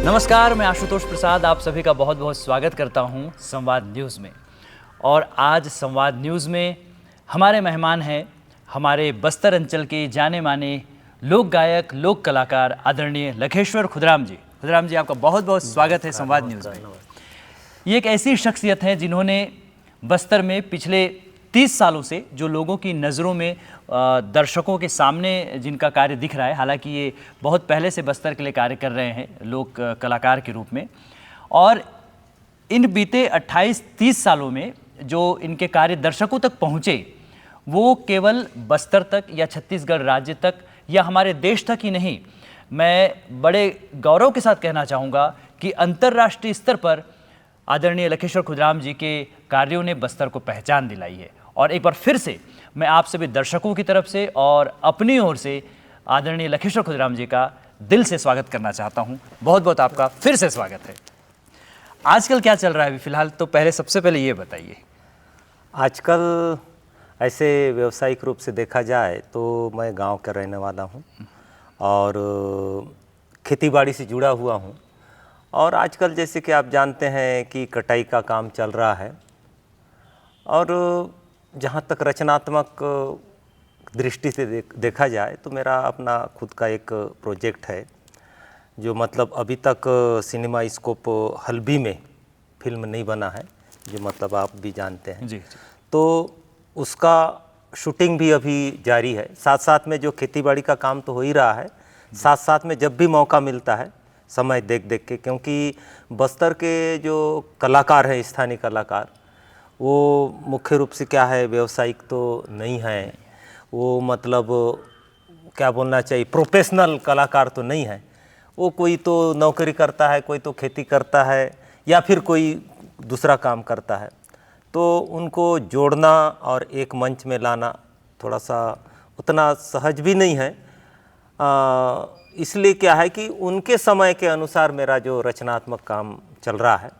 नमस्कार, मैं आशुतोष प्रसाद आप सभी का बहुत बहुत स्वागत करता हूं संवाद न्यूज़ में। और आज संवाद न्यूज़ में हमारे मेहमान हैं हमारे बस्तर अंचल के जाने माने लोक गायक लोक कलाकार आदरणीय लखेश्वर खुदराम जी। खुदराम जी, आपका बहुत बहुत स्वागत है संवाद न्यूज़ में। ये एक ऐसी शख्सियत है जिन्होंने बस्तर में पिछले 30 सालों से जो लोगों की नज़रों में दर्शकों के सामने जिनका कार्य दिख रहा है, हालांकि ये बहुत पहले से बस्तर के लिए कार्य कर रहे हैं लोक कलाकार के रूप में, और इन बीते 28-30 सालों में जो इनके कार्य दर्शकों तक पहुँचे वो केवल बस्तर तक या छत्तीसगढ़ राज्य तक या हमारे देश तक ही नहीं, मैं बड़े गौरव के साथ कहना चाहूँगा कि अंतर्राष्ट्रीय स्तर पर आदरणीय लखेश्वर खुदराम जी के कार्यों ने बस्तर को पहचान दिलाई है। और एक बार फिर से मैं आप सभी दर्शकों की तरफ से और अपनी ओर से आदरणीय लखेश्वर खुदराम जी का दिल से स्वागत करना चाहता हूं। बहुत बहुत आपका फिर से स्वागत है। आजकल क्या चल रहा है अभी फिलहाल, तो पहले सबसे पहले ये बताइए। आजकल ऐसे व्यावसायिक रूप से देखा जाए तो मैं गांव का रहने वाला हूं और खेतीबाड़ी से जुड़ा हुआ हूं। और आजकल जैसे कि आप जानते हैं कि कटाई का काम चल रहा है, और जहाँ तक रचनात्मक दृष्टि से देखा जाए तो मेरा अपना खुद का एक प्रोजेक्ट है जो मतलब अभी तक सिनेमा स्कोप हल्बी में फिल्म नहीं बना है, जो मतलब आप भी जानते हैं जी। तो उसका शूटिंग भी अभी जारी है। साथ साथ में जो खेतीबाड़ी का काम तो हो ही रहा है, साथ साथ में जब भी मौका मिलता है समय देख देख के, क्योंकि बस्तर के जो कलाकार हैं, स्थानीय कलाकार, वो मुख्य रूप से क्या है, व्यावसायिक तो नहीं है, वो मतलब क्या बोलना चाहिए, प्रोफेशनल कलाकार तो नहीं है। वो कोई तो नौकरी करता है, कोई तो खेती करता है या फिर कोई दूसरा काम करता है। तो उनको जोड़ना और एक मंच में लाना थोड़ा सा उतना सहज भी नहीं है। इसलिए क्या है कि उनके समय के अनुसार मेरा जो रचनात्मक काम चल रहा है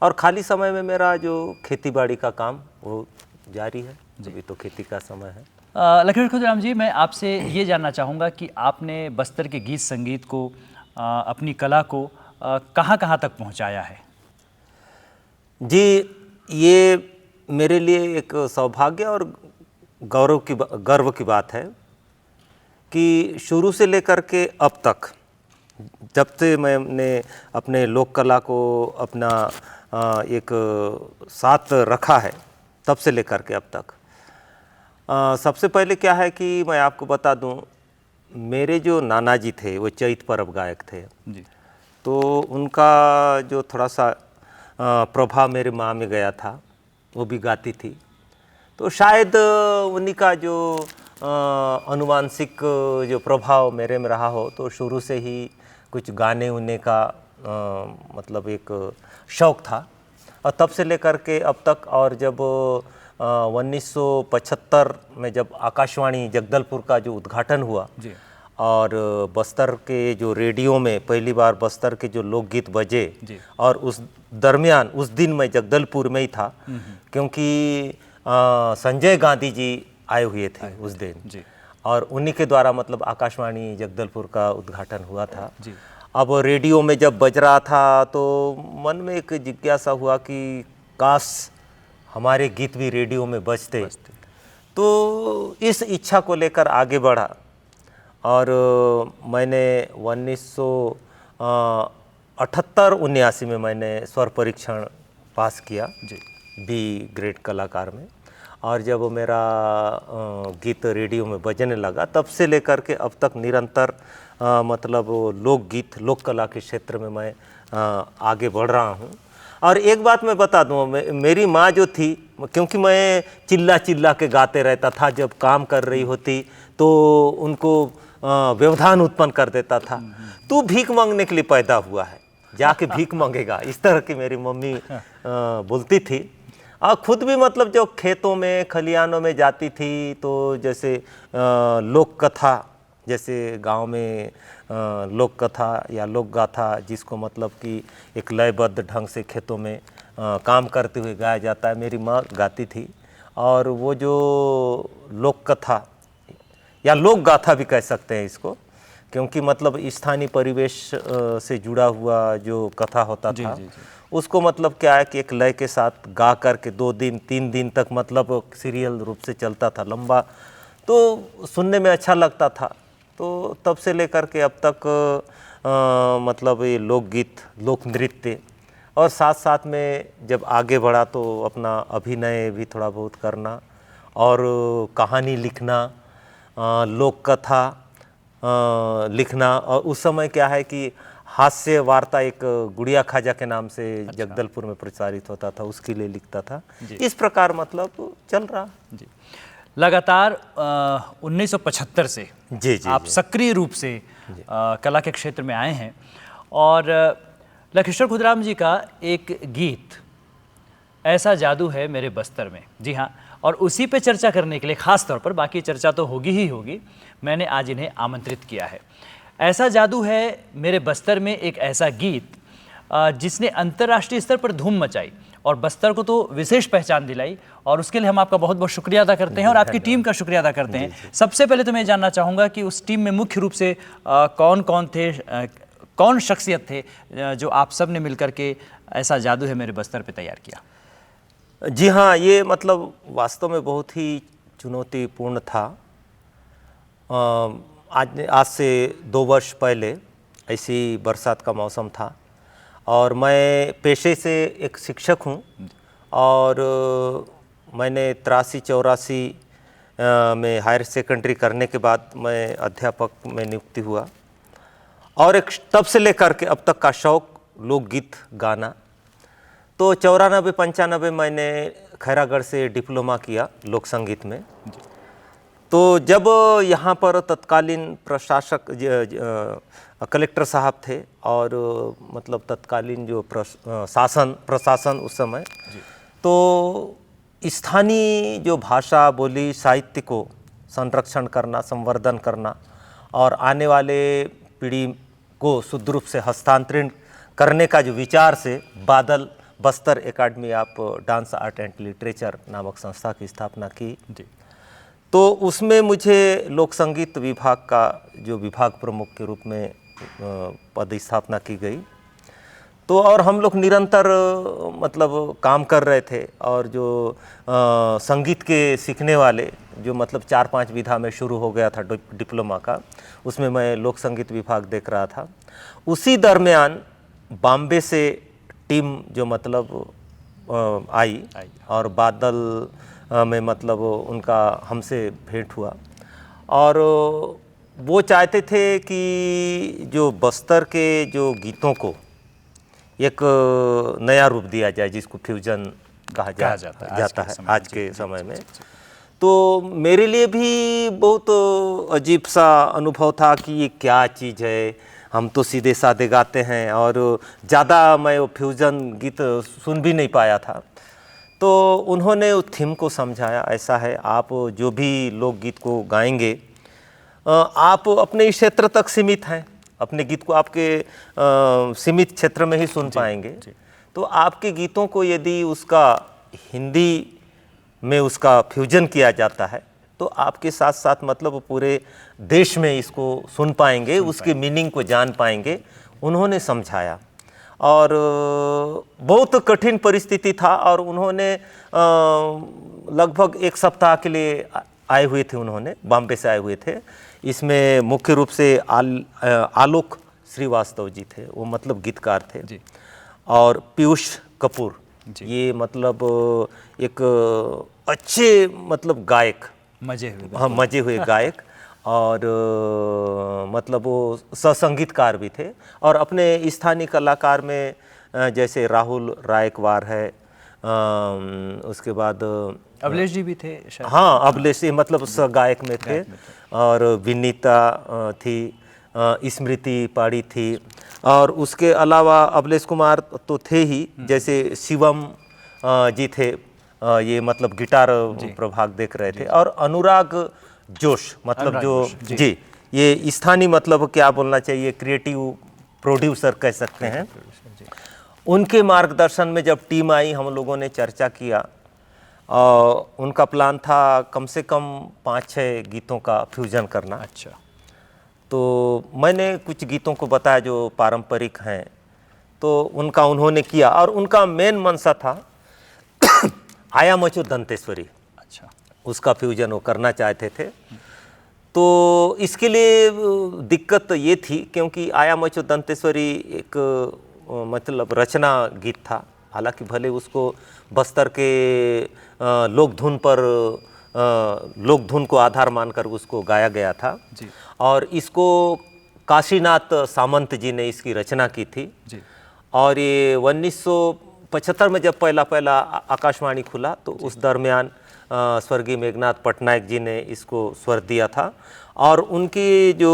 और खाली समय में मेरा जो खेतीबाड़ी का काम वो जारी है। अभी तो खेती का समय है। लखेश्वर खुदराम जी, मैं आपसे ये जानना चाहूँगा कि आपने बस्तर के गीत संगीत को अपनी कला को कहाँ कहाँ तक पहुँचाया है? जी, ये मेरे लिए एक सौभाग्य और गर्व की बात है कि शुरू से लेकर के अब तक, जब से मैंने अपने लोक कला को अपना एक साथ रखा है, तब से लेकर के अब तक सबसे पहले क्या है कि मैं आपको बता दूं, मेरे जो नाना जी थे वो चैत परब गायक थे जी। तो उनका जो थोड़ा सा प्रभाव मेरे माँ में गया था, वो भी गाती थी। तो शायद उन्हीं का जो अनुवांशिक जो प्रभाव मेरे में रहा हो, तो शुरू से ही कुछ गाने उन्हें का मतलब एक शौक़ था। और तब से लेकर के अब तक, और जब 1975 में जब आकाशवाणी जगदलपुर का जो उद्घाटन हुआ जी। और बस्तर के जो रेडियो में पहली बार बस्तर के जो लोकगीत बजे जी। और उस दरमियान उस दिन मैं जगदलपुर में ही था, क्योंकि संजय गांधी जी आए हुए थे उस दिन जी। और उन्हीं के द्वारा मतलब आकाशवाणी जगदलपुर का उद्घाटन हुआ था जी। अब रेडियो में जब बज रहा था तो मन में एक जिज्ञासा हुआ कि काश हमारे गीत भी रेडियो में बजते। तो इस इच्छा को लेकर आगे बढ़ा और मैंने 1978-79 में मैंने स्वर परीक्षण पास किया जी। बी ग्रेड कलाकार में। और जब मेरा गीत रेडियो में बजने लगा, तब से लेकर के अब तक निरंतर मतलब लोकगीत लोक कला के क्षेत्र में मैं आगे बढ़ रहा हूँ। और एक बात मैं बता दूँ, मेरी माँ जो थी, क्योंकि मैं चिल्ला चिल्ला के गाते रहता था, जब काम कर रही होती तो उनको व्यवधान उत्पन्न कर देता था, तू भीख मांगने के लिए पैदा हुआ है, जाके भीख मांगेगा, इस तरह की मेरी मम्मी बोलती थी। और खुद भी मतलब जो खेतों में खलिहानों में जाती थी तो जैसे लोक कथा, जैसे गांव में लोक कथा या लोक गाथा, जिसको मतलब कि एक लयबद्ध ढंग से खेतों में काम करते हुए गाया जाता है, मेरी माँ गाती थी। और वो जो लोक कथा या लोक गाथा भी कह सकते हैं इसको, क्योंकि मतलब स्थानीय परिवेश से जुड़ा हुआ जो कथा होता था उसको मतलब क्या है कि एक लय के साथ गा करके 2 दिन 3 दिन तक मतलब सीरियल रूप से चलता था लंबा, तो सुनने में अच्छा लगता था। तो तब से लेकर के अब तक मतलब ये लोकगीत, लोक नृत्य और साथ साथ में जब आगे बढ़ा तो अपना अभिनय भी थोड़ा बहुत करना और कहानी लिखना, लोक कथा लिखना। और उस समय क्या है कि हास्य वार्ता एक गुड़िया खाजा के नाम से जगदलपुर में प्रचारित होता था, उसके लिए लिखता था। इस प्रकार मतलब चल रहा जी। लगातार 1975 से जी आप सक्रिय रूप से कला के क्षेत्र में आए हैं और लखेश्वर खुदराम जी का एक गीत ऐसा जादू है मेरे बस्तर में, जी हाँ, और उसी पे चर्चा करने के लिए खास तौर पर, बाकी चर्चा तो होगी ही होगी, मैंने आज इन्हें आमंत्रित किया है। ऐसा जादू है मेरे बस्तर में एक ऐसा गीत जिसने अंतर्राष्ट्रीय स्तर पर धूम मचाई और बस्तर को तो विशेष पहचान दिलाई, और उसके लिए हम आपका बहुत बहुत शुक्रिया अदा करते हैं और आपकी टीम का शुक्रिया अदा करते हैं। सबसे पहले तो मैं जानना चाहूँगा कि उस टीम में मुख्य रूप से कौन कौन थे, कौन शख्सियत थे जो आप सब ने मिलकर के ऐसा जादू है मेरे बस्तर पे तैयार किया? जी हाँ, ये मतलब वास्तव में बहुत ही चुनौतीपूर्ण था। आज से 2 वर्ष पहले ऐसी बरसात का मौसम था और मैं पेशे से एक शिक्षक हूँ और मैंने 83-84 में हायर सेकेंडरी करने के बाद मैं अध्यापक में नियुक्ति हुआ और एक तब से लेकर के अब तक का शौक लोकगीत गाना। तो 94-95 मैंने खैरागढ़ से डिप्लोमा किया लोक संगीत में। तो जब यहाँ पर तत्कालीन प्रशासक कलेक्टर साहब थे और मतलब तत्कालीन जो प्रशासन उस समय, तो स्थानीय जो भाषा बोली साहित्य को संरक्षण करना, संवर्धन करना और आने वाले पीढ़ी को शुद्ध रूप से हस्तांतरण करने का जो विचार से बादल Bastar academy of dance art and literature नामक संस्था की स्थापना की। तो उसमें मुझे लोक संगीत विभाग का जो विभाग प्रमुख के रूप में पदस्थापना की गई। तो और हम लोग निरंतर मतलब काम कर रहे थे और जो संगीत के सीखने वाले जो मतलब 4-5 विधा में शुरू हो गया था डिप्लोमा का, उसमें मैं लोक संगीत विभाग देख रहा था। उसी दरमियान बॉम्बे से टीम जो मतलब आई और बादल में मतलब उनका हमसे भेंट हुआ और वो चाहते थे कि जो बस्तर के जो गीतों को एक नया रूप दिया जाए जिसको फ्यूजन कहा जाता है आज के समय में। तो मेरे लिए भी बहुत अजीब सा अनुभव था कि ये क्या चीज़ है, हम तो सीधे साधे गाते हैं और ज़्यादा मैं वो फ्यूजन गीत सुन भी नहीं पाया था। तो उन्होंने उस थीम को समझाया, ऐसा है आप जो भी लोकगीत को गाएंगे आप अपने क्षेत्र तक सीमित हैं, अपने गीत को आपके सीमित क्षेत्र में ही सुन पाएंगे। तो आपके गीतों को यदि उसका हिंदी में उसका फ्यूजन किया जाता है तो आपके साथ साथ मतलब पूरे देश में इसको सुन पाएंगे, उसके मीनिंग को जान पाएंगे, उन्होंने समझाया। और बहुत कठिन परिस्थिति था और उन्होंने लगभग 1 सप्ताह के लिए आए हुए थे, उन्होंने बॉम्बे से आए हुए थे। इसमें मुख्य रूप से आलोक श्रीवास्तव जी थे, वो मतलब गीतकार थे जी। और पीयूष कपूर ये मतलब एक अच्छे मतलब गायक, मजे हुए गायक और मतलब वो ससंगीतकार भी थे। और अपने स्थानीय कलाकार में जैसे राहुल रायकवार है, उसके बाद अभिलेष जी भी थे शायद। हाँ, अभिलेष जी मतलब गायक में थे और विनीता थी, स्मृति पाड़ी थी और उसके अलावा अभिलेष कुमार तो थे ही, जैसे शिवम जी थे, ये मतलब गिटार प्रभाग देख रहे थे। और अनुराग जोश मतलब जो जी ये स्थानीय मतलब क्या बोलना चाहिए क्रिएटिव प्रोड्यूसर कह सकते हैं। उनके मार्गदर्शन में जब टीम आई हम लोगों ने चर्चा किया और उनका प्लान था कम से कम 5-6 गीतों का फ्यूजन करना। अच्छा। तो मैंने कुछ गीतों को बताया जो पारंपरिक हैं, तो उनका उन्होंने किया और उनका मेन मंशा था आया मचो दंतेश्वरी। अच्छा। उसका फ्यूजन वो करना चाहते थे। तो इसके लिए दिक्कत ये थी क्योंकि आया मचो दंतेश्वरी एक मतलब रचना गीत था, हालांकि भले उसको बस्तर के लोक धुन पर लोक धुन को आधार मानकर उसको गाया गया था जी। और इसको काशीनाथ सामंत जी ने इसकी रचना की थी जी। और ये 1975 में जब पहला आकाशवाणी खुला तो उस दरमियान स्वर्गीय मेघनाथ पटनायक जी ने इसको स्वर दिया था और उनकी जो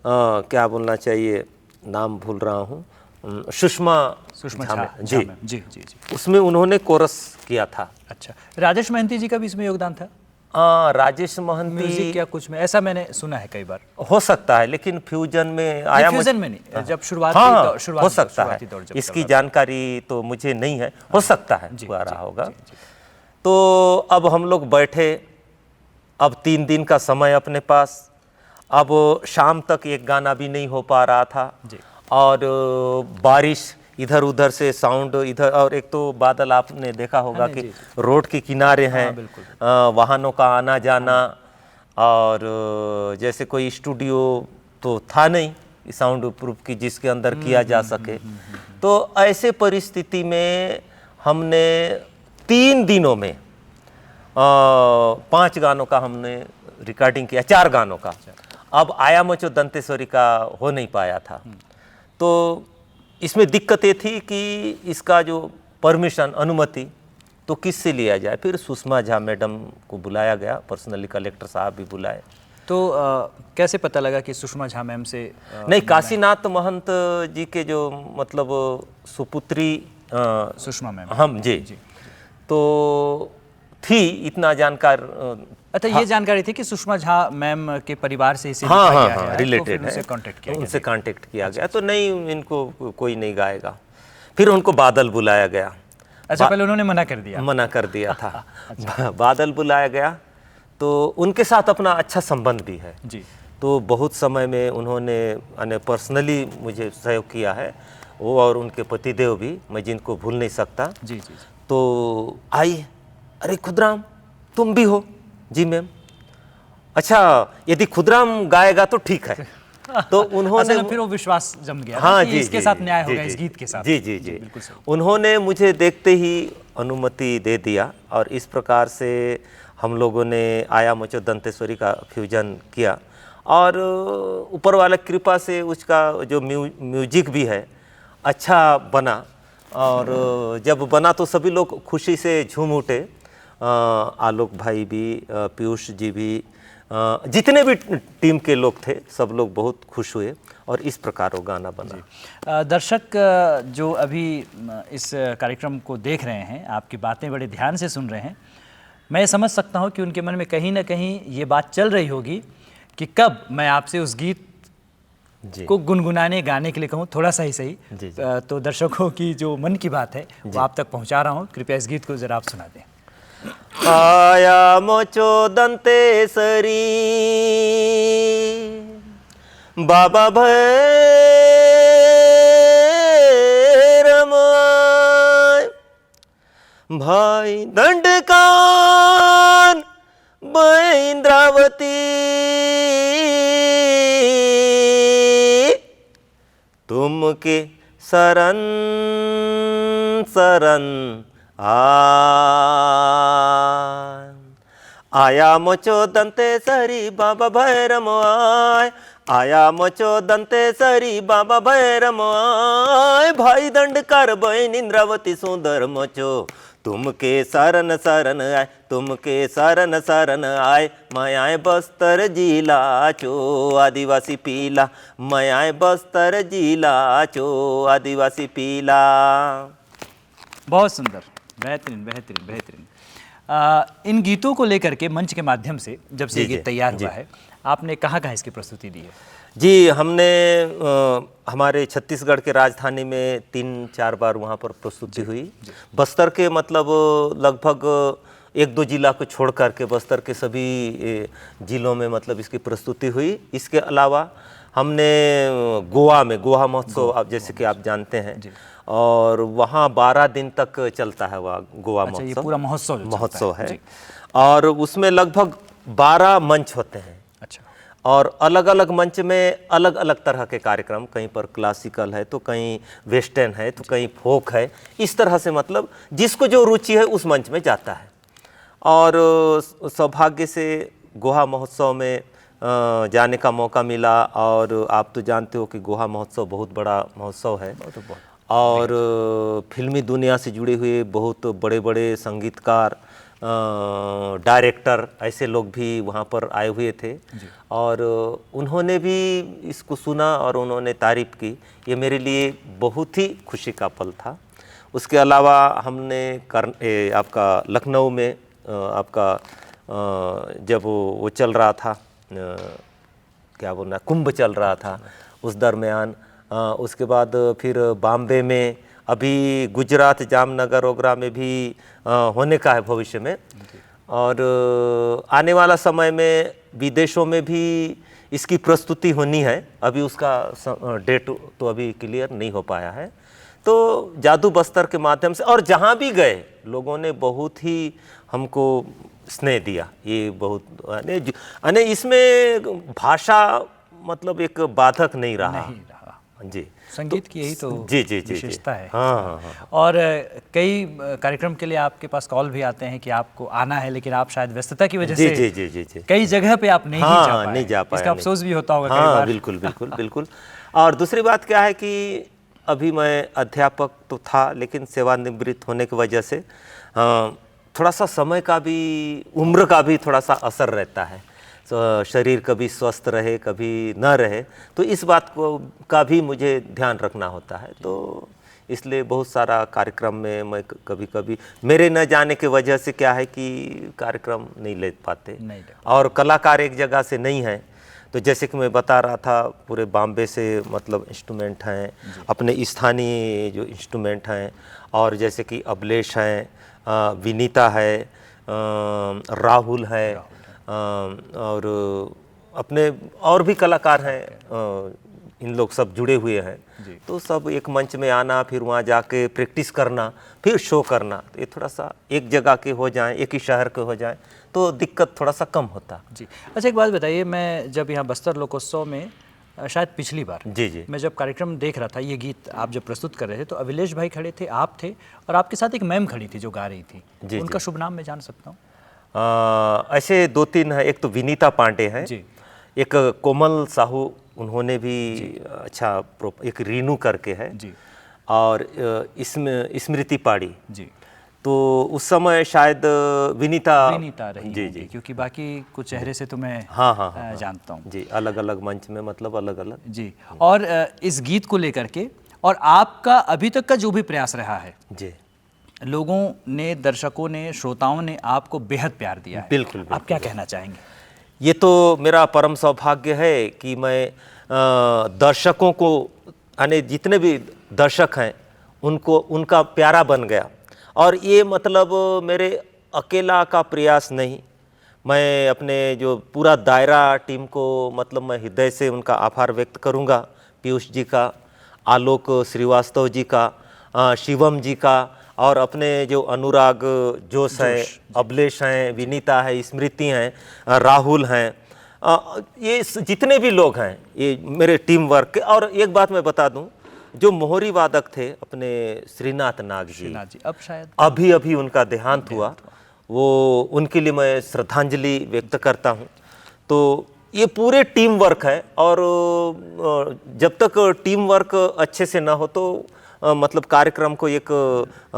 क्या बोलना चाहिए, नाम भूल रहा हूँ, सुषमा झा जी जी जी जी, उसमें उन्होंने कोरस किया था। अच्छा, राजेश महंती जी का भी इसमें योगदान था? राजेश महंती म्यूजिक या कुछ में, ऐसा मैंने सुना है कई बार। हो सकता है, लेकिन फ्यूजन में आया फ्यूजन में नहीं, जब शुरुआती हो सकता है, इसकी जानकारी तो मुझे नहीं है, हो सकता है हुआ रहा होगा। तो अब हम लोग बैठे, अब 3 दिन का समय अपने पास, अब शाम तक एक गाना भी नहीं हो पा रहा था और बारिश इधर उधर से साउंड इधर, और एक तो बादल आपने देखा होगा कि रोड के किनारे हैं, वाहनों का आना जाना, और जैसे कोई स्टूडियो तो था नहीं साउंड प्रूफ की जिसके अंदर किया जा सके। तो ऐसे परिस्थिति में हमने 3 दिनों में 5 गानों का हमने रिकॉर्डिंग किया, 4 गानों का। अब आया मचो दंतेश्वरी का हो नहीं पाया था। तो इसमें दिक्कत ये थी कि इसका जो परमिशन, अनुमति तो किससे लिया जाए। फिर सुषमा झा मैडम को बुलाया गया, पर्सनली कलेक्टर साहब भी बुलाए। तो कैसे पता लगा कि सुषमा झा मैम से नहीं, काशीनाथ महंत जी के जो मतलब सुपुत्री सुषमा मैम हम जी तो थी, इतना जानकार। अच्छा, ये जानकारी थी कि सुषमा झा मैम के परिवार से इसे रिलेटेड है, उनसे कांटेक्ट किया गया। तो नहीं, इनको कोई नहीं गाएगा। फिर उनको बादल बुलाया गया। अच्छा, पहले उन्होंने मना कर दिया था। अच्छा। बादल बुलाया गया, तो उनके साथ अपना अच्छा संबंध भी है जी। तो बहुत समय में उन्होंने पर्सनली मुझे सहयोग किया है, वो और उनके पतिदेव भी, मैं जिनको भूल नहीं सकता। जी जी। तो आई, अरे खुदराम तुम भी हो? जी मैम। अच्छा, यदि खुदराम गाएगा तो ठीक है। तो उन्होंने फिर वो विश्वास जम गया। हाँ कि जी, इसके साथ न्याय होगा इस गीत के साथ। जी जी जी, उन्होंने मुझे देखते ही अनुमति दे दिया और इस प्रकार से हम लोगों ने आया मचो दंतेश्वरी का फ्यूजन किया और ऊपर वाला कृपा से उसका जो म्यूजिक भी है अच्छा बना। और जब बना तो सभी लोग खुशी से झूम उठे, आलोक भाई भी, पीयूष जी भी, जितने भी टीम के लोग थे सब लोग बहुत खुश हुए और इस प्रकार वो गाना बना। दर्शक जो अभी इस कार्यक्रम को देख रहे हैं, आपकी बातें बड़े ध्यान से सुन रहे हैं, मैं समझ सकता हूं कि उनके मन में कहीं ना कहीं ये बात चल रही होगी कि कब मैं आपसे उस गीत को गुनगुनाने गाने के लिए कहूँ, थोड़ा सा ही सही। तो दर्शकों की जो मन की बात है वो आप तक पहुँचा रहा हूँ। कृपया इस गीत को जरा आप सुना दें। आया मचो दंतेश्वरी बाबा भैरम भाई दंडकान इंद्रावती तुमके शरण शरण आया मचो दंतेश्वरी बाबा भैरम आया मचो दंतेश्वरी बाबा भैरम भाई दंडकार बहन इंद्रावती सुंदर मचो तुमके शरण शरण आए तुमके शरण शरण आए मैं आए बस्तर जिला चो आदिवासी पीला मैं आए बस्तर जिला चो आदिवासी पीला। बहुत सुंदर, बेहतरीन बेहतरीन बेहतरीन। इन गीतों को लेकर के मंच के माध्यम से जब से ये गीत तैयार हुआ है, आपने कहाँ कहाँ इसकी प्रस्तुति दी है? जी, हमने हमारे छत्तीसगढ़ के राजधानी में 3-4 बार वहाँ पर प्रस्तुति हुई। बस्तर के मतलब लगभग एक दो जिला को छोड़ करके बस्तर के सभी जिलों में मतलब इसकी प्रस्तुति हुई। इसके अलावा हमने गोवा में गोवा महोत्सव, आप जैसे कि आप जानते हैं, और वहाँ 12 दिन तक चलता है वह गोवा अच्छा, ये महोत्सव। पूरा महोत्सव है और उसमें लगभग 12 मंच होते हैं। अच्छा। और अलग अलग मंच में अलग अलग तरह के कार्यक्रम, कहीं पर क्लासिकल है तो कहीं वेस्टर्न है तो कहीं फोक है, इस तरह से मतलब जिसको जो रुचि है उस मंच में जाता है। और सौभाग्य से गोवा महोत्सव में जाने का मौका मिला। और आप तो जानते हो कि गोवा महोत्सव बहुत बड़ा महोत्सव है और फिल्मी दुनिया से जुड़े हुए बहुत बड़े बड़े संगीतकार, डायरेक्टर, ऐसे लोग भी वहाँ पर आए हुए थे और उन्होंने भी इसको सुना और उन्होंने तारीफ की। ये मेरे लिए बहुत ही खुशी का पल था। उसके अलावा हमने आपका लखनऊ में आपका जब वो चल रहा था, क्या बोलना, कुंभ चल रहा था उस दरमियान, उसके बाद फिर बॉम्बे में, अभी गुजरात जामनगर वगैरह में भी होने का है भविष्य में। और आने वाला समय में विदेशों में भी इसकी प्रस्तुति होनी है। अभी उसका डेट तो अभी क्लियर नहीं हो पाया है। तो जादू बस्तर के माध्यम से और जहाँ भी गए लोगों ने बहुत ही हमको स्नेह दिया। ये बहुत इसमें भाषा मतलब एक बाधक नहीं रहा। जी, संगीत की यही तो जी विशेषता है। हाँ। और कई कार्यक्रम के लिए आपके पास कॉल भी आते हैं कि आपको आना है, लेकिन आप शायद व्यस्तता की वजह से जी कई जगह पे आप नहीं जा पाए। इसका अफसोस भी होता होगा कई बार। बिल्कुल। और दूसरी बात क्या है कि अभी मैं अध्यापक तो था, लेकिन सेवानिवृत्त होने की वजह से थोड़ा सा समय का भी, उम्र का भी थोड़ा सा असर रहता है। शरीर कभी स्वस्थ रहे कभी न रहे, तो इस बात को का भी मुझे ध्यान रखना होता है। तो इसलिए बहुत सारा कार्यक्रम में मैं कभी मेरे न जाने की वजह से क्या है कि कार्यक्रम नहीं ले पाते। और कलाकार एक जगह से नहीं है, तो जैसे कि मैं बता रहा था पूरे बॉम्बे से मतलब इंस्ट्रूमेंट हैं, अपने स्थानीय जो इंस्ट्रूमेंट हैं, और जैसे कि अबलेश हैं, विनीता है, राहुल है, और अपने और भी कलाकार हैं, इन लोग सब जुड़े हुए हैं। तो सब एक मंच में आना, फिर वहाँ जाके प्रैक्टिस करना, फिर शो करना, तो ये थोड़ा सा एक जगह के हो जाएं, एक ही शहर के हो जाएं तो दिक्कत थोड़ा सा कम होता। जी। अच्छा, एक बात बताइए, मैं जब यहाँ बस्तर लोकोत्सव में शायद पिछली बार जी मैं जब कार्यक्रम देख रहा था, ये गीत आप जब प्रस्तुत कर रहे थे तो अभिलेश भाई खड़े थे, आप थे और आपके साथ एक मैम खड़ी थी जो गा रही थी। उनका शुभ नाम मैं जान सकता हूँ? ऐसे 2-3 है। एक तो विनीता पांडे हैं, एक कोमल साहू, उन्होंने भी अच्छा, एक रीनू करके है जी, और इसमें स्मृति पाड़ी जी। तो उस समय शायद विनीता रही जी, क्योंकि बाकी कुछ चेहरे से तो मैं जानता हूँ जी, अलग अलग मंच में मतलब अलग अलग जी। और इस गीत को लेकर के और आपका अभी तक का जो भी प्रयास रहा है जी, लोगों ने, दर्शकों ने, श्रोताओं ने आपको बेहद प्यार दिया है। बिल्कुल। आप क्या कहना चाहेंगे? ये तो मेरा परम सौभाग्य है कि मैं दर्शकों को, यानी जितने भी दर्शक हैं उनको, उनका प्यारा बन गया। और ये मतलब मेरे अकेला का प्रयास नहीं, मैं अपने जो पूरा दायरा टीम को मतलब मैं हृदय से उनका आभार व्यक्त करूँगा। पीयूष जी का, आलोक श्रीवास्तव जी का, शिवम जी का, और अपने जो अनुराग जोश हैं, अबलेश हैं, विनीता है, स्मृति हैं, राहुल हैं, ये जितने भी लोग हैं ये मेरे टीम वर्क के। और एक बात मैं बता दूं, जो मोहरी वादक थे अपने श्रीनाथ नाग जी, अब शायद अभी उनका देहांत हुआ, वो उनके लिए मैं श्रद्धांजलि व्यक्त करता हूं। तो ये पूरे टीम वर्क है, और जब तक टीम वर्क अच्छे से ना हो तो मतलब कार्यक्रम को एक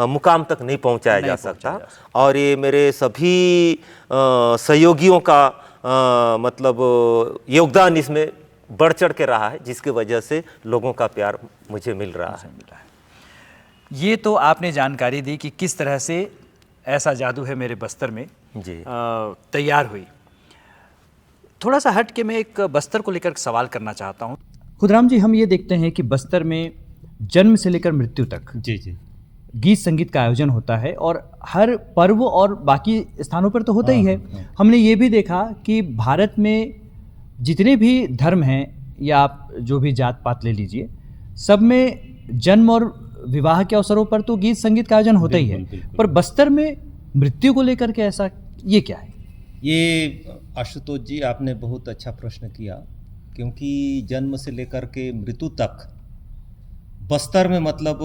मुकाम तक नहीं पहुंचाया जा सकता। और ये मेरे सभी सहयोगियों का मतलब योगदान इसमें बढ़ चढ़ के रहा है, जिसकी वजह से लोगों का प्यार मुझे मिल रहा है। ये तो आपने जानकारी दी कि किस तरह से ऐसा जादू है मेरे बस्तर में जी तैयार हुई। थोड़ा सा हट के मैं एक बस्तर को लेकर सवाल करना चाहता हूँ। खुदराम जी, हम ये देखते हैं कि बस्तर में जन्म से लेकर मृत्यु तक जी गीत संगीत का आयोजन होता है और हर पर्व और बाकी स्थानों पर तो होता ही है। हमने ये भी देखा कि भारत में जितने भी धर्म हैं या आप जो भी जात पात ले लीजिए, सब में जन्म और विवाह के अवसरों पर तो गीत संगीत का आयोजन होता ही है। पर बस्तर में मृत्यु को लेकर के ऐसा ये क्या है? ये आशुतोष जी, आपने बहुत अच्छा प्रश्न किया, क्योंकि जन्म से लेकर के मृत्यु तक बस्तर में मतलब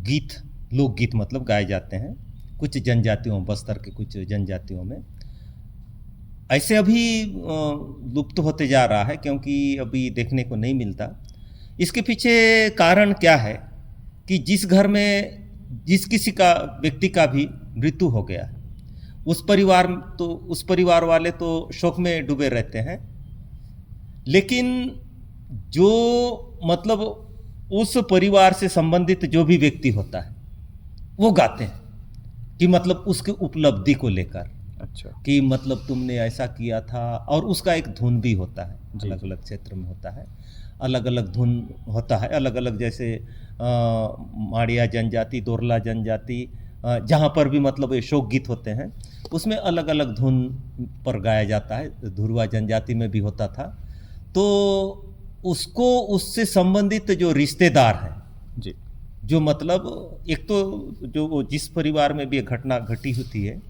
गीत, लोकगीत मतलब गाए जाते हैं कुछ जनजातियों, बस्तर के कुछ जनजातियों में। ऐसे अभी लुप्त होते जा रहा है, क्योंकि अभी देखने को नहीं मिलता। इसके पीछे कारण क्या है कि जिस घर में जिस किसी का व्यक्ति का भी मृत्यु हो गया है, उस परिवार वाले तो शोक में डूबे रहते हैं, लेकिन जो मतलब उस परिवार से संबंधित जो भी व्यक्ति होता है वो गाते हैं कि मतलब उसके उपलब्धि को लेकर। अच्छा। कि मतलब तुमने ऐसा किया था, और उसका एक धुन भी होता है, अलग अलग क्षेत्र में होता है, अलग अलग धुन होता है, अलग अलग, जैसे माड़िया जनजाति, दोरला जनजाति, जहाँ पर भी मतलब ये शोक गीत होते हैं उसमें अलग अलग धुन पर गाया जाता है। धुरवा जनजाति में भी होता था। तो उसको उससे संबंधित जो रिश्तेदार हैं जी, जो मतलब एक तो जो जिस परिवार में भी एक घटना घटी होती है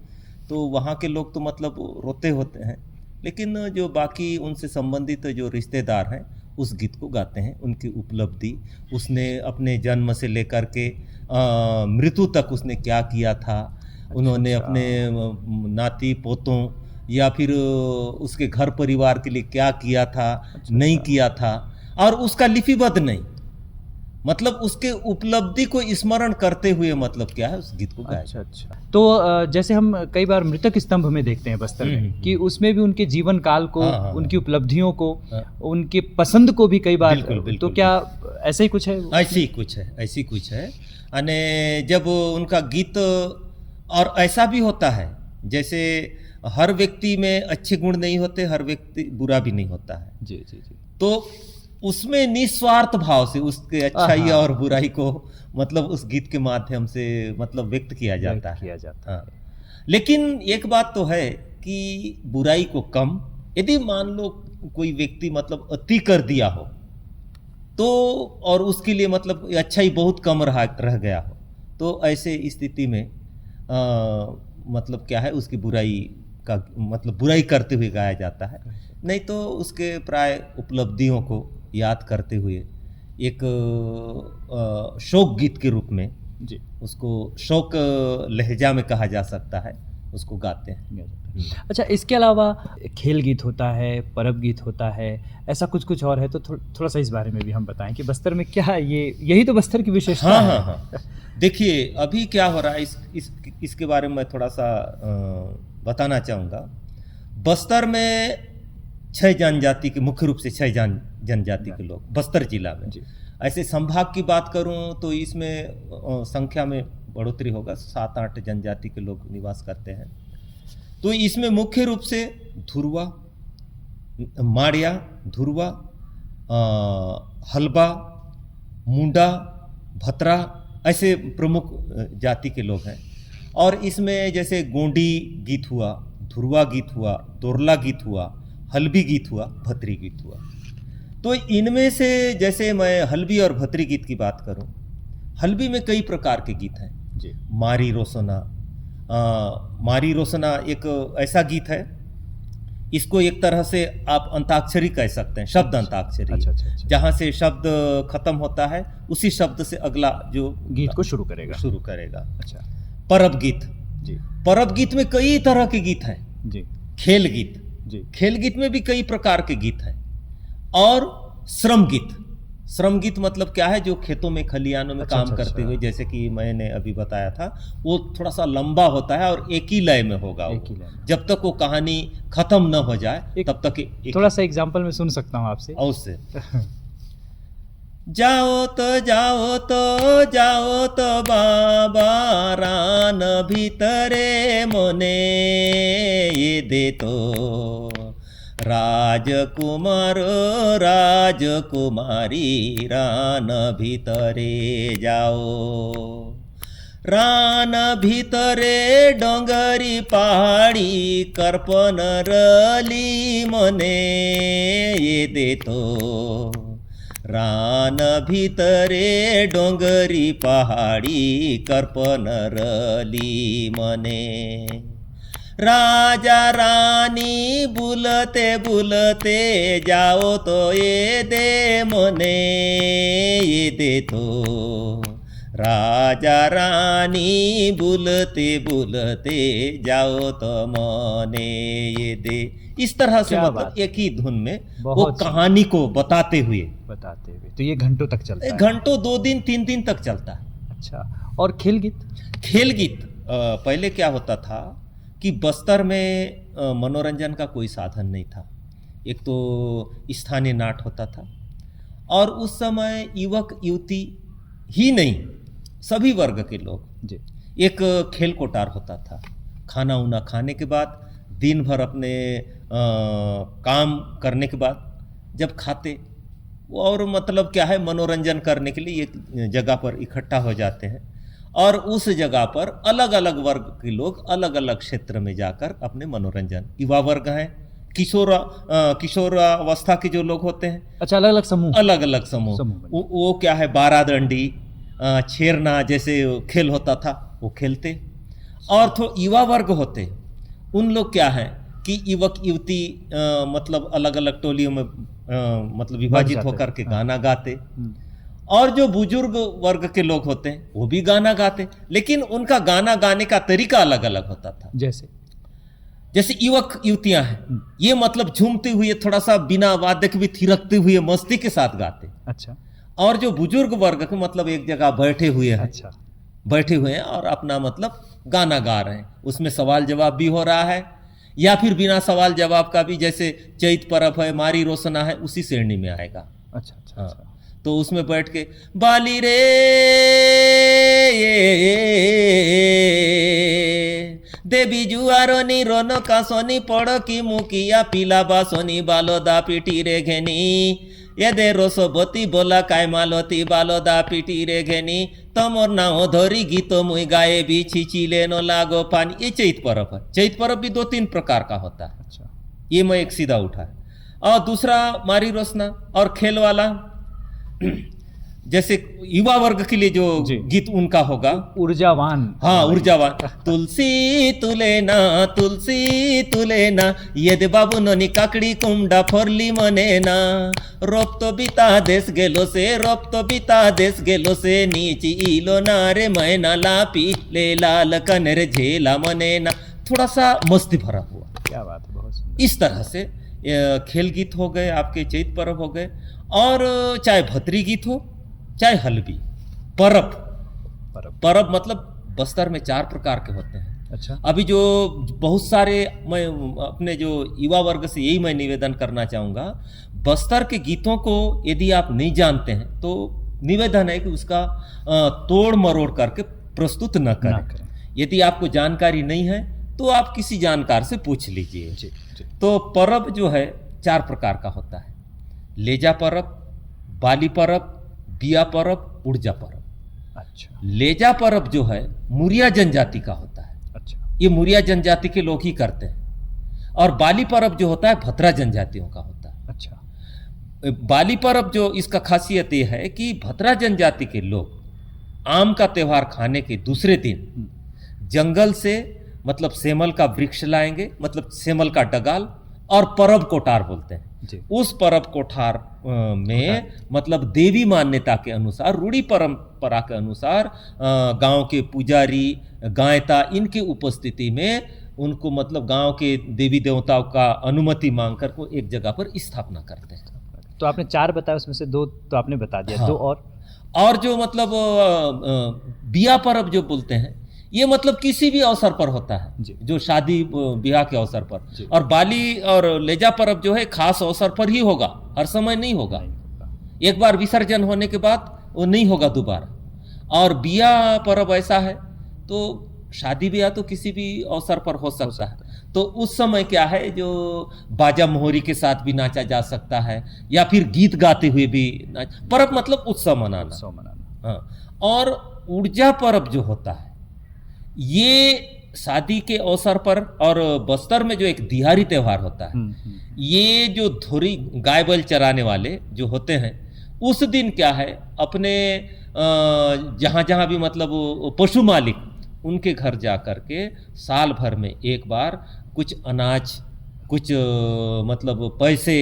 तो वहाँ के लोग तो मतलब रोते होते हैं, लेकिन जो बाकी उनसे संबंधित जो रिश्तेदार हैं उस गीत को गाते हैं, उनकी उपलब्धि, उसने अपने जन्म से लेकर के मृत्यु तक उसने क्या किया था, उन्होंने अपने नाती पोतों या फिर उसके घर परिवार के लिए क्या किया था, नहीं किया था, और उसका लिपिबद्ध नहीं, मतलब उसके उपलब्धि को स्मरण करते हुए मतलब क्या है उस गीत को गाया। अच्छा। तो जैसे हम कई बार मृतक स्तंभ में देखते हैं बस्तर में कि उसमें भी उनके जीवन काल को, उनकी उपलब्धियों को, उनके पसंद को भी कई बार, बिल्कुल, तो क्या ऐसा ही कुछ है? ऐसी कुछ है। अने जब उनका गीत, और ऐसा भी होता है जैसे हर व्यक्ति में अच्छे गुण नहीं होते, हर व्यक्ति बुरा भी नहीं होता है। जी। तो उसमें निस्वार्थ भाव से उसके अच्छाई और बुराई को मतलब उस गीत के माध्यम से मतलब व्यक्त किया जाता है। लेकिन एक बात तो है कि बुराई को कम, यदि मान लो कोई व्यक्ति मतलब अति कर दिया हो तो, और उसके लिए मतलब अच्छाई बहुत कम रह गया हो, तो ऐसे स्थिति में मतलब क्या है उसकी बुराई का मतलब बुराई करते हुए गाया जाता है। नहीं तो उसके प्राय उपलब्धियों को याद करते हुए एक शोक गीत के रूप में जी, उसको शोक लहजा में कहा जा सकता है, उसको गाते हैं। अच्छा, इसके अलावा खेल गीत होता है, परब गीत होता है, ऐसा कुछ और है, तो थोड़ा सा इस बारे में भी हम बताएं कि बस्तर में क्या है, यही तो बस्तर की विशेषता है। हाँ। देखिए अभी क्या हो रहा है इसके बारे में मैं थोड़ा सा बताना चाहूँगा। बस्तर में 6 जनजाति के, मुख्य रूप से 6 जनजाति के लोग बस्तर जिला में। ऐसे संभाग की बात करूं तो इसमें संख्या में बढ़ोतरी होगा, 7-8 जनजाति के लोग निवास करते हैं। तो इसमें मुख्य रूप से धुरवा, माड़िया, धुरवा, हलबा, मुंडा, भतरा, ऐसे प्रमुख जाति के लोग हैं। और इसमें जैसे गोंडी गीत हुआ, धुरवा गीत हुआ, दोरला गीत हुआ, हल्बी गीत हुआ, भतरी गीत हुआ। तो इनमें से जैसे मैं हल्बी और भतरी गीत की बात करूं, हल्बी में कई प्रकार के गीत हैं जी। मारी रोसना एक ऐसा गीत है, इसको एक तरह से आप अंताक्षरी कह सकते हैं, शब्द अंताक्षरी। अच्छा। जहाँ से शब्द खत्म होता है उसी शब्द से अगला जो गीत को शुरू करेगा। अच्छा। परब गीत जी, परब गीत में कई तरह के गीत हैं जी। खेल गीत जी, खेल गीत में भी कई प्रकार के गीत हैं। और श्रम गीत मतलब क्या है, जो खेतों में खलिहानों में काम करते हुए, जैसे कि मैंने अभी बताया था, वो थोड़ा सा लंबा होता है और एक ही लय में होगा, जब तक वो कहानी खत्म न हो जाए तब तक। थोड़ा सा एग्जांपल में सुन सकता हूँ आपसे। अवश्य। जाओ तो बाबा रान भीतरे मोने ये दे तो राजकुमार राजकुमारी रान भीतरे जाओ, रान भितरे डोंगरी पहाड़ी कर्पण रली मने ये देतो रान भितरे डोंगरी पहाड़ी कर्पण रली मने राजा रानी बुलते बुलते जाओ तो ये दे मने ये दे तो राजा रानी बुलते बुलते जाओ तो मने ये दे। इस तरह से मतलब एक ही धुन में वो कहानी को बताते हुए तो ये घंटों तक चलता है, घंटों 2 दिन 3 दिन तक चलता है। अच्छा, और खेल गीत पहले क्या होता था कि बस्तर में मनोरंजन का कोई साधन नहीं था। एक तो स्थानीय नाट होता था और उस समय युवक युवती ही नहीं सभी वर्ग के लोग जी एक खेल कोटार होता था। खाना उना खाने के बाद दिन भर अपने काम करने के बाद जब खाते और मतलब क्या है मनोरंजन करने के लिए एक जगह पर इकट्ठा हो जाते हैं और उस जगह पर अलग अलग वर्ग के लोग अलग अलग क्षेत्र में जाकर अपने मनोरंजन, युवा वर्ग हैं, किशोरावस्था के जो लोग होते हैं, अच्छा अलग अलग समूह वो क्या है बारादंडी छेरना जैसे खेल होता था वो खेलते। और तो युवा वर्ग होते उन लोग क्या है कि युवक युवती मतलब अलग अलग टोलियों में मतलब विभाजित होकर के गाना गाते। और जो बुजुर्ग वर्ग के लोग होते हैं वो भी गाना गाते, लेकिन उनका गाना गाने का तरीका अलग अलग होता था। जैसे युवक युवतियां हैं ये मतलब झूमते हुए थोड़ा सा बिना वाद्य के भी थिरकते हुए मस्ती के साथ गाते। अच्छा, और जो बुजुर्ग वर्ग के मतलब एक जगह बैठे हुए हैं, अच्छा बैठे हुए हैं और अपना मतलब गाना गा रहे हैं, उसमें सवाल जवाब भी हो रहा है या फिर बिना सवाल जवाब का भी, जैसे चैत परब है, मारी रोशना है, उसी श्रेणी में आएगा। अच्छा अच्छा, हाँ, तो उसमें बैठ के बाली रे देवी जुआरो नी रोनो का सोनी पड़ो की मुकिया पीला बा सोनी बालो दा पीटी रे घेनी ये दे रोसोबती बोला काय मालती बालो दा पीटी रे घेनी तमोर नाओ धोरी गीतो मुई गाए भी छिचिले नो लागो पानी। ये चैत पर्व है। चैत पर्व भी 2-3 प्रकार का होता है। अच्छा, ये मैं एक सीधा उठा है। और दूसरा मारी रोशना और खेल वाला जैसे युवा वर्ग के लिए जो गीत उनका होगा ऊर्जावान। हाँ, ऊर्जावान। तुलसी तुले ना ये दे बाबू ननी काकड़ी कुमडा फरली मने ना रोप तो बीता देश गेलो से नीची इलो ना रे मैना लापी ले लाल कनर झेला मने ना। थोड़ा सा मस्ती भरा हुआ। क्या बात है, बहुत सुंदर। इस तरह से खेल गीत हो गए, आपके चैत पर्व हो गए, और चाहे भतरी गीत हो चाहे हलबी परब मतलब बस्तर में 4 प्रकार के होते हैं। अच्छा, अभी जो बहुत सारे मैं अपने जो युवा वर्ग से यही मैं निवेदन करना चाहूँगा, बस्तर के गीतों को यदि आप नहीं जानते हैं तो निवेदन है कि उसका तोड़ मरोड़ करके प्रस्तुत न करें। यदि आपको जानकारी नहीं है तो आप किसी जानकार से पूछ लीजिए। तो परब जो है 4 प्रकार का होता है। लेजा परब, बाली परब, बिया परब, ऊर्जा परब। अच्छा, लेजा परब जो है मुरिया जनजाति का होता है। अच्छा, ये मुरिया जनजाति के लोग ही करते हैं। और बाली परब जो होता है भतरा जनजातियों का होता है। अच्छा, बाली परब जो इसका खासियत ये है कि भतरा जनजाति के लोग आम का त्योहार खाने के दूसरे दिन जंगल से मतलब सेमल का वृक्ष लाएंगे, मतलब सेमल का डगाल, और परब कोठार बोलते हैं। उस परब कोठार में मतलब देवी मान्यता के अनुसार, रूढ़ी परंपरा के अनुसार गांव के पुजारी, गायता, इनके उपस्थिति में उनको मतलब गांव के देवी देवताओं का अनुमति मांगकर को एक जगह पर स्थापना करते हैं। तो आपने 4 बताया, उसमें से 2 तो आपने बता दिया। हाँ। 2 और जो मतलब बिया परब जो बोलते हैं ये मतलब किसी भी अवसर पर होता है, जो शादी ब्याह के अवसर पर। और बाली और लेजा परब जो है खास अवसर पर ही होगा, हर समय नहीं होगा। एक बार विसर्जन होने के बाद वो नहीं होगा दोबारा। और बिया परब ऐसा है तो शादी ब्याह तो किसी भी अवसर पर हो सकता है। तो उस समय क्या है, जो बाजा मोहरी के साथ भी नाचा जा सकता है या फिर गीत गाते हुए भी परब मतलब उत्सव मनाना। हाँ। और ऊर्जा परब जो होता है ये शादी के अवसर पर और बस्तर में जो एक दिहाड़ी त्योहार होता है, ये जो धोरी गाय बैल चराने वाले जो होते हैं, उस दिन क्या है अपने जहाँ जहाँ भी मतलब वो पशु मालिक उनके घर जा कर के साल भर में एक बार कुछ अनाज, कुछ मतलब पैसे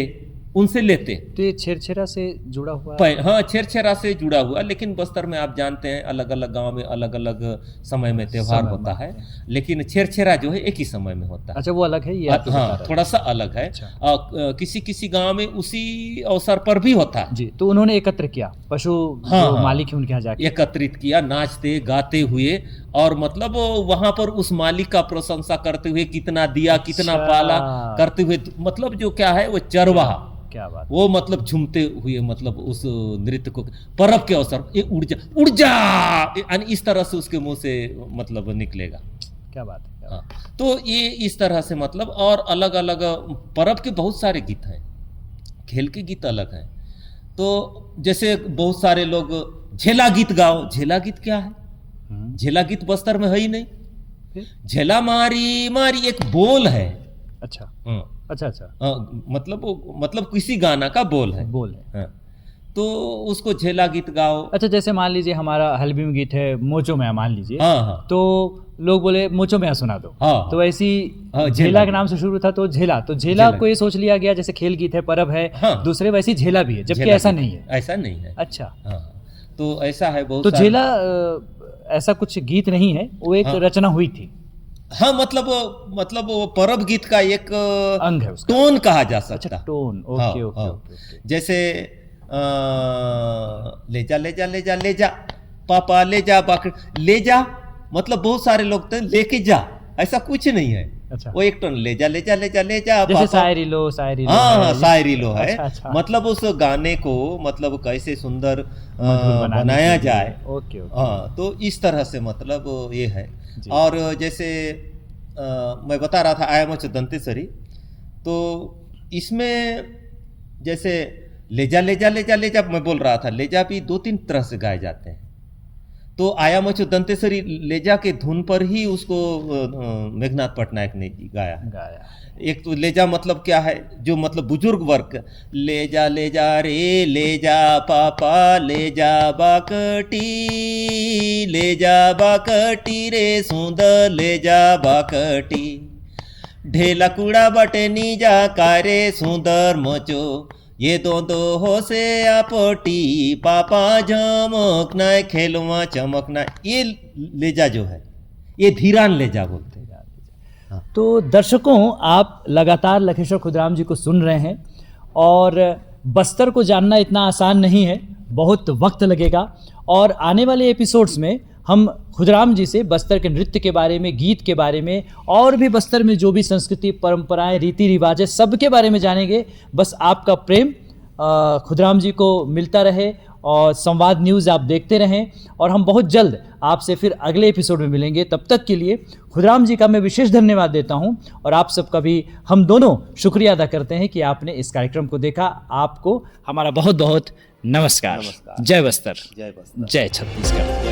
उनसे लेते। तो ये छेरछेरा से जुड़ा हुआ है? हाँ, छेरछेरा से जुड़ा हुआ, लेकिन बस्तर में आप जानते हैं अलग अलग गांव में अलग अलग समय में त्योहार होता है, लेकिन छेरछेरा जो है एक ही समय में होता है। अच्छा, वो अलग है ये? हाँ, थोड़ा सा अलग है। किसी किसी गांव में उसी अवसर पर भी होता है जी। तो उन्होंने एकत्र किया, पशु जो मालिक है उनके यहाँ जाके एकत्रित किया, नाचते गाते हुए, और मतलब वहां पर उस मालिक का प्रशंसा करते हुए, कितना दिया कितना पाला करते हुए, मतलब जो क्या है वो चरवाहा, क्या बात, वो मतलब झूमते हुए मतलब उस नृत्य को पर्व के अवसर ये उड़ जा यानी इस तरह से उसके मुंह से मतलब निकलेगा। क्या बात है। हाँ, तो ये इस तरह से मतलब, और अलग अलग पर्व के बहुत सारे गीत हैं, खेल के गीत अलग हैं। तो जैसे बहुत सारे लोग झेला गीत गाओ, झेला गीत क्या है? झेला गीत बस्तर में है ही नहीं। झेला मारी मारी एक बोल है। अच्छा अच्छा अच्छा, मतलब किसी गाना का बोल है। हाँ, तो उसको झेला गीत गाओ। अच्छा, जैसे मान लीजिए हमारा हल्बी में गीत है मोचो में, मान लीजिए। हाँ, तो लोग बोले मोचो में सुना दो। हाँ, तो ऐसी झेला के नाम से शुरू था, तो झेला को ये सोच लिया गया जैसे खेल गीत है, पर्व है। हाँ, दूसरे वैसी झेला भी है, जबकि ऐसा नहीं है। ऐसा नहीं है। अच्छा। हाँ, तो ऐसा है बहुत। तो झेला ऐसा कुछ गीत नहीं है, वो एक रचना हुई थी। हाँ, मतलब वो पर्व गीत का एक अंग है, उसका टोन कहा जा सकता। अच्छा, टोन। Okay okay. जैसे ले जा ले जा ले जा ले जा पापा ले जा बाकर ले जा, मतलब बहुत सारे लोग तो लेके जा, ऐसा कुछ नहीं है। अच्छा। वो एक टोन ले जा ले जा ले जा ले जा, जैसे शायरी लो हाँ, शायरी लो है। अच्छा। मतलब उस गाने को मतलब कैसे सुंदर बनाया जाए। ओके। हाँ, तो इस तरह से मतलब ये है। और जैसे मैं बता रहा था आयामच दंतेश्वरी, तो इसमें जैसे ले जा ले जा ले जा ले जा, मैं बोल रहा था ले जा भी 2-3 तरह से गाए जाते हैं। तो आयामच दंतेश्वरी ले जा के धुन पर ही उसको मेघनाथ पटनायक ने गाया। एक तो ले जा मतलब क्या है, जो मतलब बुजुर्ग वर्ग, ले जा रे ले जा पापा ले जा बाकटी रे सुंदर ले जा बाकटी, ढेला कूड़ा बटे नीजा कारे सुंदर मोचो, ये दो हो से आपोटी पापा झमकना खेलवा चमकना। ये लेजा जो है ये धीरान लेजा बोलते हैं। हाँ। तो दर्शकों, आप लगातार लखेश्वर खुदराम जी को सुन रहे हैं, और बस्तर को जानना इतना आसान नहीं है, बहुत वक्त लगेगा। और आने वाले एपिसोड्स में हम खुदराम जी से बस्तर के नृत्य के बारे में, गीत के बारे में, और भी बस्तर में जो भी संस्कृति, परंपराएं, रीति रिवाज है, सबके बारे में जानेंगे। बस आपका प्रेम खुदराम जी को मिलता रहे, और संवाद न्यूज़ आप देखते रहें, और हम बहुत जल्द आपसे फिर अगले एपिसोड में मिलेंगे। तब तक के लिए खुदराम जी का मैं विशेष धन्यवाद देता हूं, और आप सबका भी हम दोनों शुक्रिया अदा करते हैं कि आपने इस कार्यक्रम को देखा। आपको हमारा बहुत बहुत नमस्कार। जय बस्तर, जय छत्तीसगढ़।